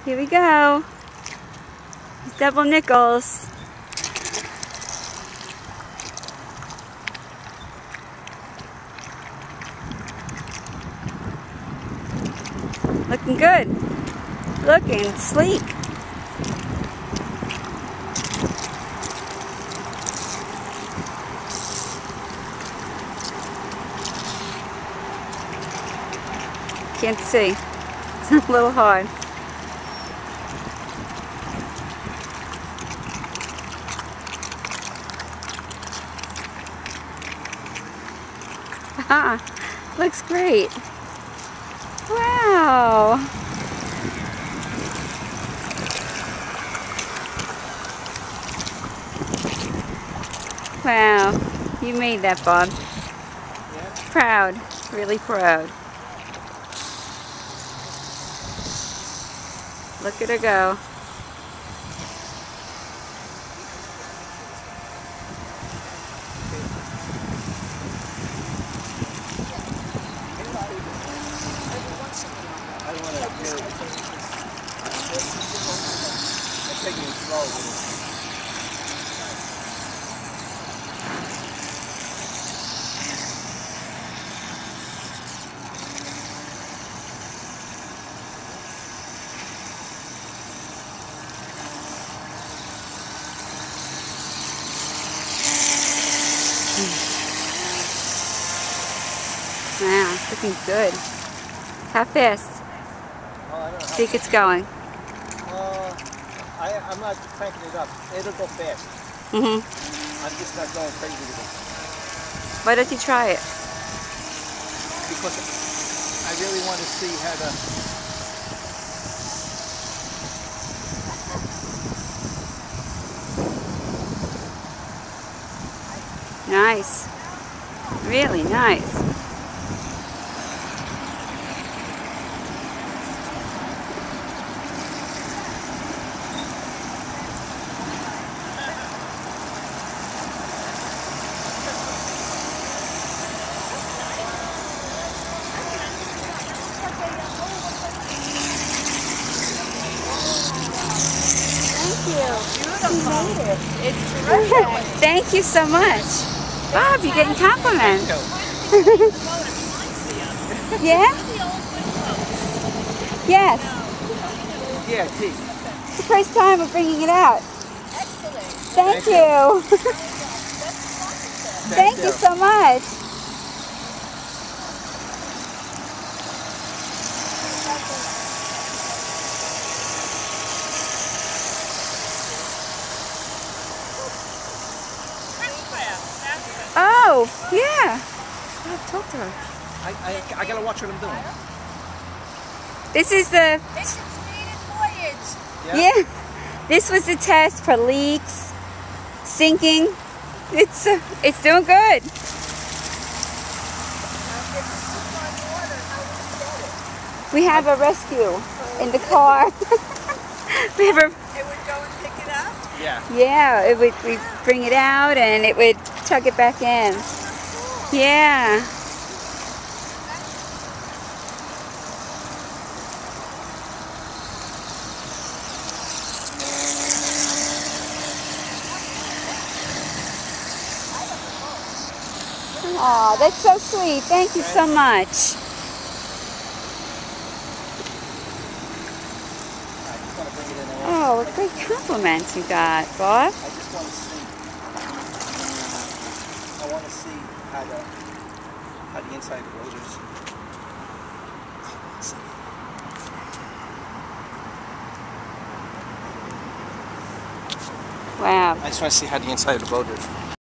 Here we go. Double nickels. Looking good. Looking sleek. Can't see. It's a little hard. Looks great. Wow. Wow. You made that, Bob. Yeah. Proud. Really proud. Look at her go. I want to do it. I'm taking it slow. Wow, looking good. How fast do you think it's going? I'm not cranking it up. It'll go fast. Mm-hmm. I'm just not going crazy with it. Why don't you try it? Because I really want to see how to... Nice. Really nice. It's terrific. Thank you so much. Bob, you're getting compliments. Yeah? Yes. Yeah, see. It's the first time we're bringing it out. Excellent. Thank you. Thank you so much. Oh, yeah. I'll talk to her. I gotta watch what I'm doing. This is the... Mission speed and voyage. Yeah. This was the test for leaks, sinking. It's doing good. We have a rescue in the car. We have a... It would go and pick it up? Yeah. Yeah, we'd bring it out and it would tug it back in. Yeah. Aw, that's so sweet. Thank you so much. Oh, what great compliments you got, Bob. I just want to see. I want to see how the inside of the rotors. Wow. I just want to see how the inside of the boat is.